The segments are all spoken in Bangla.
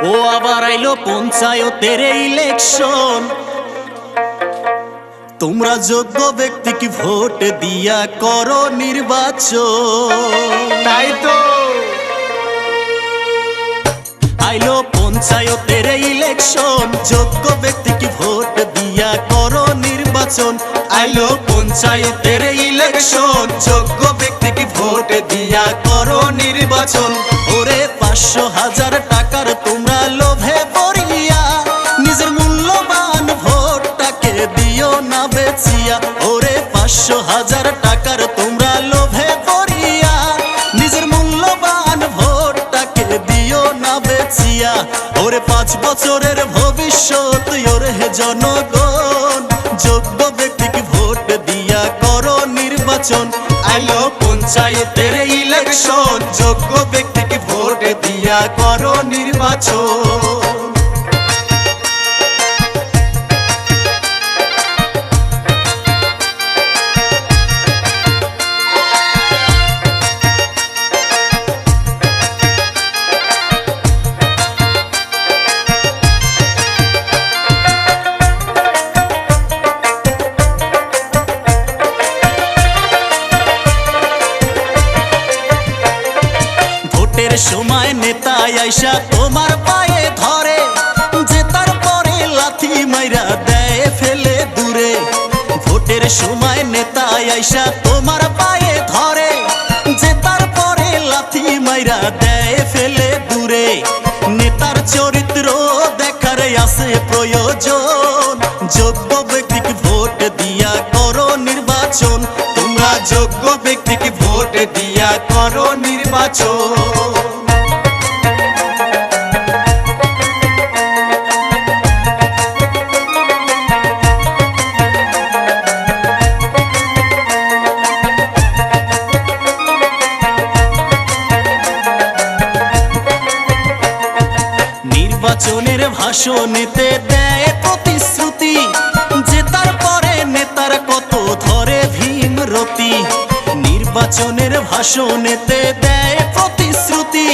ও আবার আইলো পঞ্চায়েতের ইলেকশন, তোমরা যোগ্য ব্যক্তিকে ভোট দিয়া করো নির্বাচন। তাই তো আইলো পঞ্চায়েতের ইলেকশন, যোগ্য ব্যক্তিকে ভোট দিয়া করো নির্বাচন। আইলো পঞ্চায়েতের ইলেকশন, যোগ্য ব্যক্তিকে ভোট দিয়া করো নির্বাচন। ওরে ৫০০,০০০ টাকার তোমরা লোভে পড়িয়া নিজের মূল্যবান ভোটটাকে দিও না বেচিয়া। ওরে ৫০০,০০০ টাকার তোমরা লোভে পড়িয়া নিজের মূল্যবান ভোটটাকে দিও না বেচিয়া। ওরে ৫ বছরের ভবিষ্যৎ ওরে জনগণ, যোগ্য ব্যক্তিকে ভোট দিয়া করো নির্বাচন। আইলো পঞ্চায়েতের ইলেকশন, যোগ্য ব্যক্তিকে ভোট দিয়া করো নির্বাচন। ভোটের সময় নেতা আইসা তোমার পায়ে ধরে, যে তারপরে লাথি মাইরা দেয় ফেলে দূরে। ভোটের সময় নেতা আইসা তোমার পায়ে ধরে, যে তারপরে লাথি মাইরা দেয় ফেলে দূরে। নেতার চরিত্র দেখার আছে প্রয়োজন, যোগ্য ব্যক্তিকে ভোট দিয়া করো নির্বাচন। তোমরা যোগ্য ব্যক্তিকে ভোট দিয়া করো নির্বাচন। নির্বাচনের ভাষণেতে দেয় প্রতিশ্রুতি, যে তারপরে নেতার কত ধরে ভীমরতি। নির্বাচনের ভাষণেতে দেয় প্রতিশ্রুতি,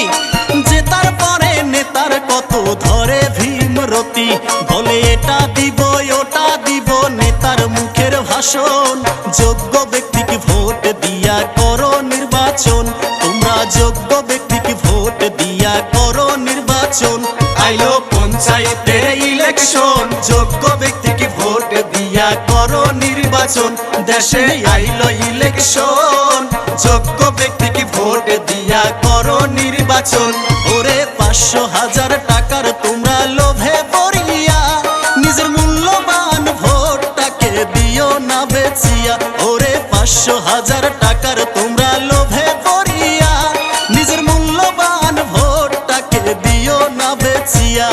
যে তারপরে নেতার কত ধরে ভীমরতি। বলে এটা দিব ওটা দিব নেতার মুখের ভাষণ, যোগ্য ব্যক্তিকে ভোট দিয়া করো নির্বাচন। তোমরা যোগ্য ব্যক্তিকে ভোট দিয়া করো নির্বাচন। আইলো পঞ্চায়েতের ইলেকশন, যোগ্য ব্যক্তিকে ভোট দিয়া করো নির্বাচন। দেশে আইলো ইলেকশন, যোগ্য ব্যক্তিকে ভোট দিয়া করো নির্বাচন। ওরে ৫০০,০০০ টাকার তোমরা লোভে পড়িয়া নিজের মূল্যবান ভোটটাকে দিও না বেচিয়া। ওরে ৫০০,০০০ টাকার তোমরা লোভে পড়িয়া নিজের মূল্যবান ভোটটাকে দিও না বেচিয়া।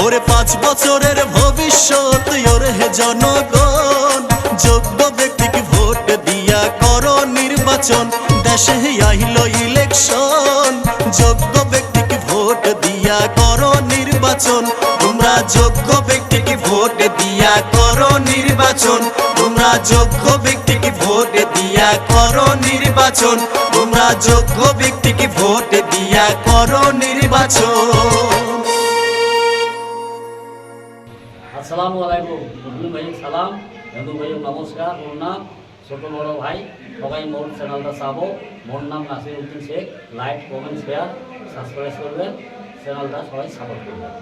ওরে ৫ বছরের ভবিষ্যৎ ওরে জনগণ, যোগ্য ব্যক্তিকে ভোট দিয়া করো নির্বাচন। দেশে আইলো ইলেকশন, যোগ্য ব্যক্তিকে ভোট দিয়া করো নির্বাচন। তোমরা যোগ্য ব্যক্তিকে ভোট দিয়া করো নির্বাচন। তোমরা যোগ্য ব্যক্তিকে ভোট দিয়া করো নির্বাচন। তোমরা যোগ্য ব্যক্তিকে ভোট দিয়া করো নির্বাচন। আসসালামু আলাইকুম। মুসলিম ভাই সালাম, হিন্দু ভাই নমস্কার, প্রণাম। ছোট বড় ভাই সবাই মোর চ্যানেলটা চাবো। মোর নাম Nasir Uddin Sheikh. Like comment share subscribe করবেন, চ্যানেলটা সবাই সাপোর্ট করবেন।